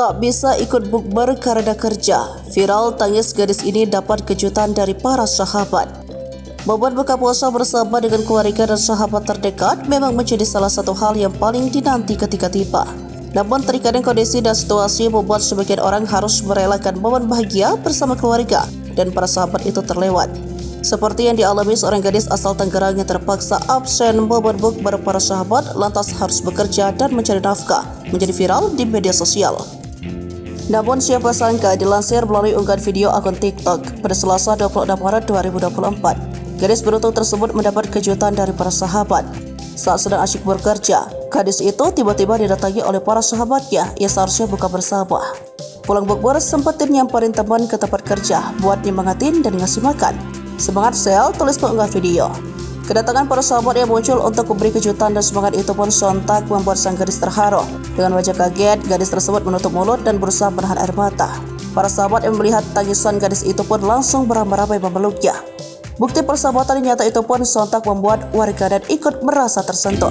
Tak bisa ikut bukber karena kerja. Viral tangis gadis ini dapat kejutan dari para sahabat. Momen buka puasa bersama dengan keluarga dan sahabat terdekat memang menjadi salah satu hal yang paling dinanti ketika tiba. Namun terkadang kondisi dan situasi membuat sebagian orang harus merelakan momen bahagia bersama keluarga dan para sahabat itu terlewat. Seperti yang dialami seorang gadis asal Tangerang yang terpaksa absen momen bukber para sahabat lantas harus bekerja dan mencari nafkah menjadi viral di media sosial. Namun siapa sangka dilansir melalui unggahan video akun TikTok pada Selasa 26 Maret 2024. Gadis beruntung tersebut mendapat kejutan dari para sahabat. Saat sedang asyik bekerja, gadis itu tiba-tiba didatangi oleh para sahabatnya yang seharusnya buka bersama. Pulang bukber sempat nyamperin teman ke tempat kerja buat nyemangatin dan ngasih makan. Semangat sel, tulis pengunggah video. Kedatangan para sahabat yang muncul untuk memberi kejutan dan semangat itu pun sontak membuat sang gadis terharu. Dengan wajah kaget, gadis tersebut menutup mulut dan berusaha menahan air mata. Para sahabat yang melihat tangisan gadis itu pun langsung beramai-ramai memeluknya. Bukti persahabatan yang nyata itu pun sontak membuat warganet ikut merasa tersentuh.